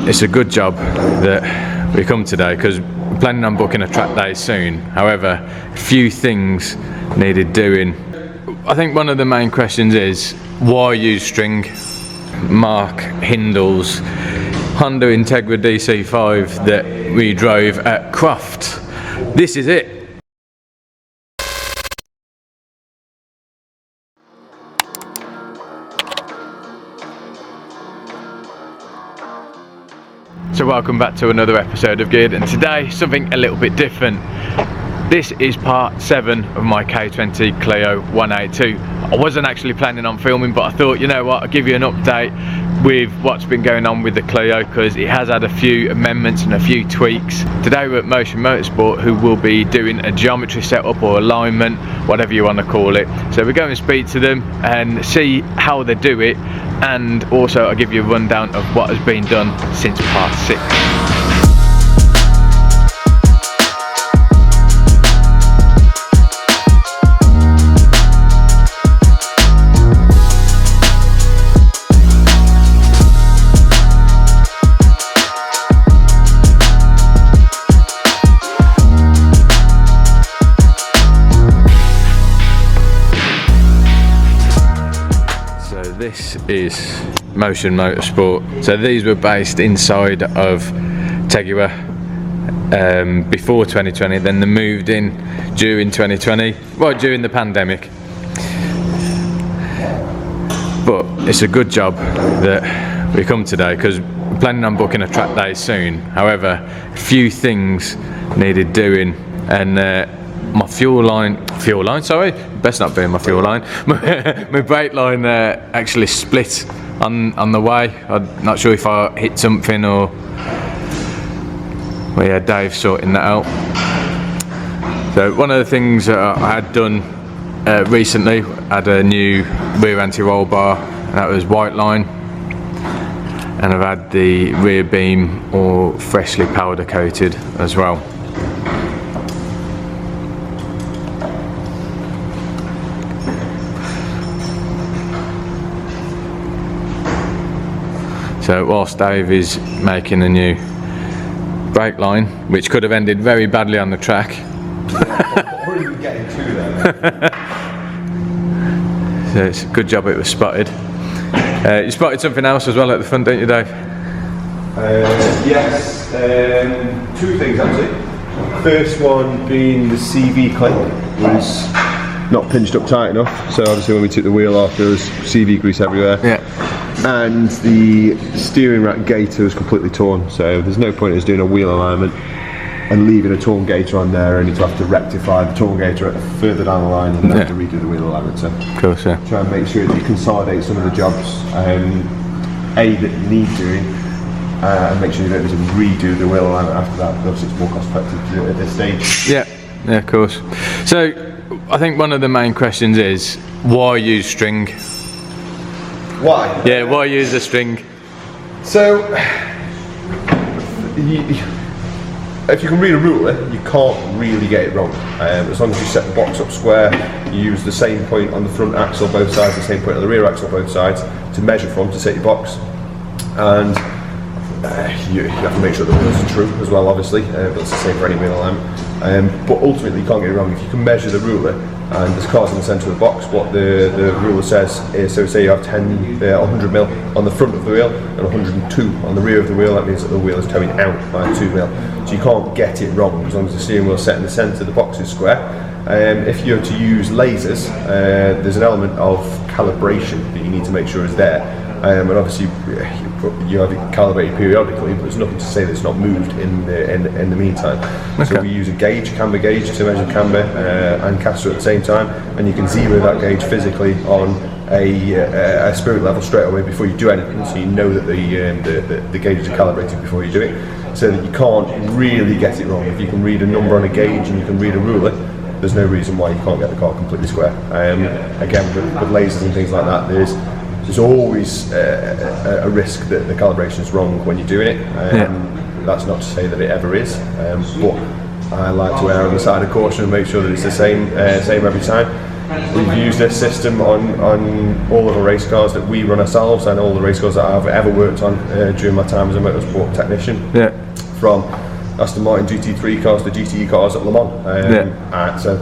it's a good job that we come today because we're planning on booking a track day soon. However, a few things needed doing. I think one of the main questions is why use string? Mark Hindle's Honda Integra DC5 that we drove at Croft. This is it. So welcome back to another episode of Geared, and today something a little bit different. This is part 7 of my K20 Clio 182. I wasn't actually planning on filming, but I thought, you know what, I'll give you an update with what's been going on with the Clio, because it has had a few amendments and a few tweaks. Today we're at Motorsport, who will be doing a geometry setup or alignment, whatever you want to call it. So we're going to speak to them and see how they do it, and also I'll give you a rundown of what has been done since part 6. This is Motorsport. So these were based inside of Tegua before 2020, then they moved in during 2020, well, during the pandemic. But it's a good job that we come today because we're planning on booking a track day soon. However, a few things needed doing, and my fuel line, sorry, best not be in my fuel line. My brake line actually split on the way. I'm not sure if I hit something or, well, yeah, Dave's sorting that out. So one of the things that I had done recently, I had a new rear anti-roll bar, and that was white line, and I've had the rear beam all freshly powder coated as well. So whilst Dave is making a new brake line, which could have ended very badly on the track. Or even getting to there. So it's a good job it was spotted. You spotted something else as well at the front, didn't you, Dave? Yes, 2 things actually. First one being the CV clip was not pinched up tight enough, so obviously when we took the wheel off there was CV grease everywhere. Yeah. And the steering rack gaiter was completely torn, so there's no point in us doing a wheel alignment and leaving a torn gaiter on there, only to have to rectify the torn gaiter further down the line and then have to redo the wheel alignment. So of course, yeah. Try and make sure that you consolidate some of the jobs that you need doing, and make sure you don't need to redo the wheel alignment after that, because it's more cost effective to do it at this stage. Yeah, of course. So I think one of the main questions is why use string? Why? Yeah, why use a string? So, if you can read a ruler, you can't really get it wrong. As long as you set the box up square, you use the same point on the front axle both sides, the same point on the rear axle both sides to measure from to set your box. And you have to make sure the wheels are true as well, obviously, but it's the same for any wheel alignment. But ultimately you can't get it wrong. If you can measure the ruler, and there's cars in the centre of the box, what the ruler says is, so say you have 100mm on the front of the wheel and 102 on the rear of the wheel, that means that the wheel is towing out by 2mm. So you can't get it wrong as long as the steering wheel is set in the centre, the box is square. If you're to use lasers, there's an element of calibration that you need to make sure is there. And obviously you have it calibrated periodically, but there's nothing to say that it's not moved in the meantime. Okay. So we use a camber gauge to measure camber and caster at the same time, and you can zero that gauge physically on a spirit level straight away before you do anything, so you know that the gauges are calibrated before you do it, so that you can't really get it wrong. If you can read a number on a gauge and you can read a ruler, there's no reason why you can't get the car completely square. Again, with lasers and things like that, there's always a risk that the calibration is wrong when you're doing it. That's not to say that it ever is, but I like to err on the side of caution and make sure that it's the same every time. We've used this system on all of the race cars that we run ourselves and all the race cars that I've ever worked on during my time as a motorsport technician. Yeah. From Aston Martin GT3 cars to GTE cars at Le Mans. So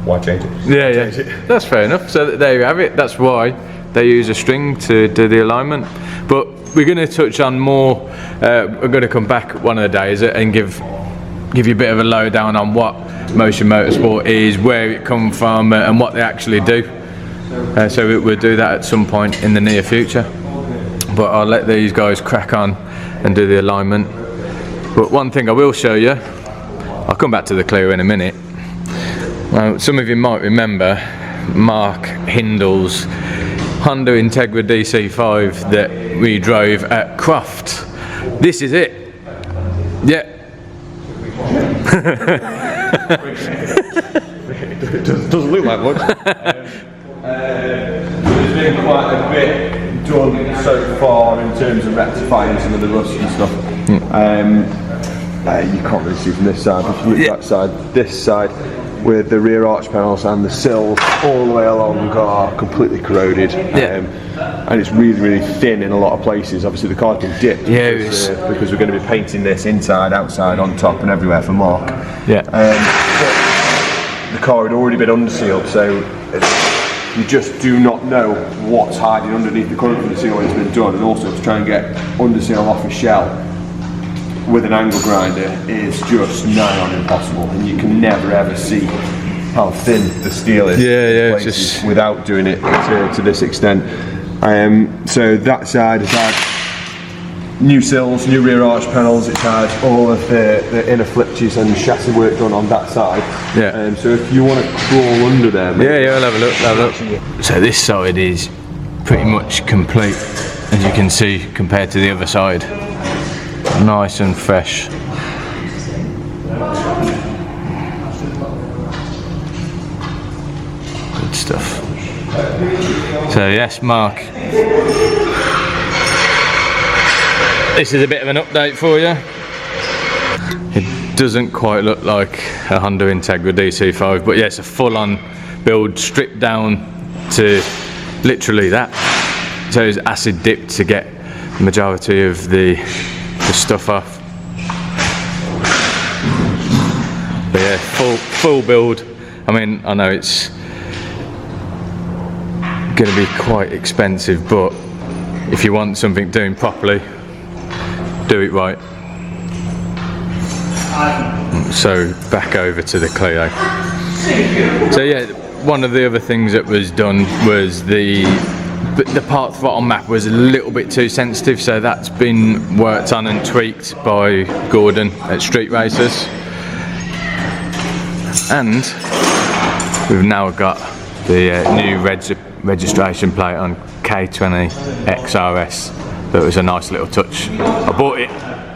why change it? Yeah, that's fair enough. So there you have it. That's why they use a string to do the alignment. But we're going to touch on more. We're going to come back one of the days and give you a bit of a lowdown on what Motion Motorsport is, where it comes from, and what they actually do. So we'll do that at some point in the near future. But I'll let these guys crack on and do the alignment. But one thing I will show you, I'll come back to the Clio in a minute. Some of you might remember Mark Hindle's Honda Integra DC5 that we drove at Croft. This is it. Yeah. It doesn't look like much. There's been quite a bit done so far in terms of rectifying some of the rust and stuff. You can't really see from this side, but if you look at that side, this side, with the rear arch panels and the sills all the way along are completely corroded. And it's really, really thin in a lot of places. Obviously the car's been dipped because we're going to be painting this inside, outside, on top and everywhere for Mark. But the car had already been undersealed, so you just do not know what's hiding underneath the current for the seal when it's been done, and also to try and get underseal off a shell with an angle grinder is just nigh on impossible, and you can never ever see how thin the steel is just without doing it to this extent. So that side has had new sills, new rear arch panels, it's had all of the inner flitches and chassis work done on that side. So if you want to crawl under there, I'll have a look, So this side is pretty much complete, as you can see, compared to the other side. Nice and fresh. Good stuff. So yes, Mark, this is a bit of an update for you. It doesn't quite look like a Honda Integra DC5, but yes, a full-on build, stripped down to literally that. So it's acid dipped to get the majority of the stuff off. But yeah, full build. I mean, I know it's going to be quite expensive, but if you want something doing properly, do it right. So back over to the Clio. So yeah, one of the other things that was done was the part throttle map was a little bit too sensitive, so that's been worked on and tweaked by Gordon at Street Racers. And we've now got the new registration plate on K20 XRS. That was a nice little touch. I bought it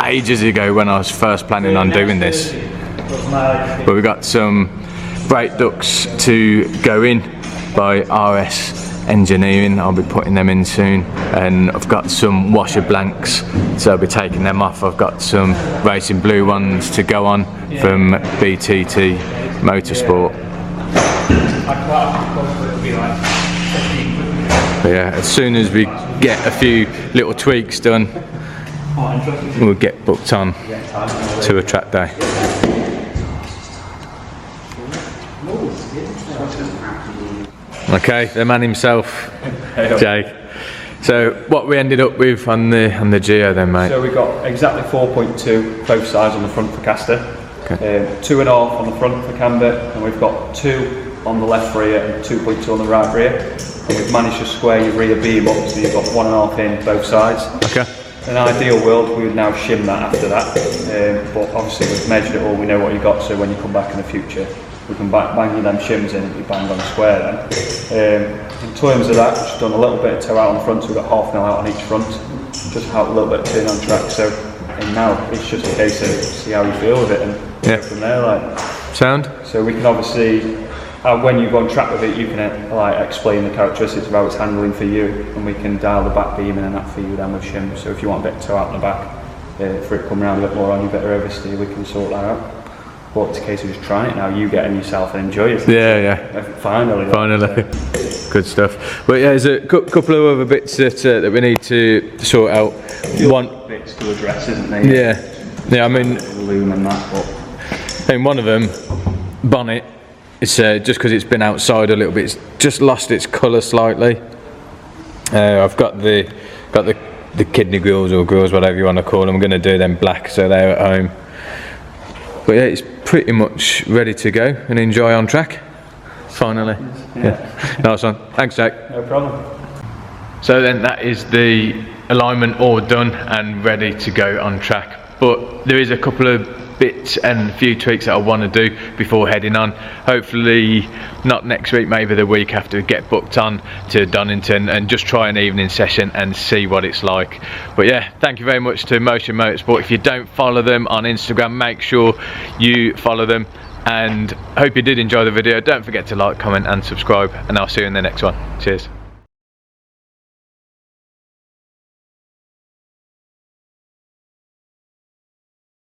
ages ago when I was first planning on doing this. But we got some brake ducts to go in by RS Engineering. I'll be putting them in soon, and I've got some washer blanks, so I'll be taking them off. I've got some racing blue ones to go on from BTT Motorsport. But yeah, as soon as we get a few little tweaks done, we'll get booked on to a track day. Okay, the man himself, Jake. So what we ended up with on the Geo then, mate? So we got exactly 4.2 both sides on the front for caster, 2.5 on the front for camber, and we've got 2 on the left rear and 2.2 on the right rear. And we've managed to square your rear beam up, so you've got 1.5 in both sides. Okay. In an ideal world, we would now shim that after that, but obviously we've measured it all, we know what you got, so when you come back in the future, we can bang you them shims in and be bang on square then. In terms of that, we've just done a little bit of toe out on the front, so we've got half an out on each front, just help a little bit of turn on track, so and now it's just a case of see how you feel with it and go from there. Like. Sound? So we can obviously, when you go on track with it, you can like explain the characteristics of how it's handling for you, and we can dial the back beam in and that for you down with shim. So if you want a bit of toe out in the back, for it to come around a bit more on you, a bit of oversteer, we can sort that out. But it's a case of just trying it now, you getting yourself and enjoy it. Yeah. Finally. Good stuff. But yeah, there's a couple of other bits that we need to sort out. One bits to address, isn't there? Yeah, I mean, loom and that, but in one of them, bonnet, it's just because it's been outside a little bit, it's just lost its colour slightly. I've got the kidney grills or grills, whatever you want to call them. I'm going to do them black so they're at home. But yeah, it's pretty much ready to go and enjoy on track. Finally. Yeah. Nice one. Thanks, Jack. no problem. So then that is the alignment all done and ready to go on track. But there is a couple of bits and a few tweaks that I want to do before heading on. Hopefully not next week, maybe the week after, get booked on to Donington and just try an evening session and see what it's like. But yeah, thank you very much to Motion Motorsport. If you don't follow them on Instagram, make sure you follow them, and hope you did enjoy the video. Don't forget to like, comment and subscribe, and I'll see you in the next one. Cheers.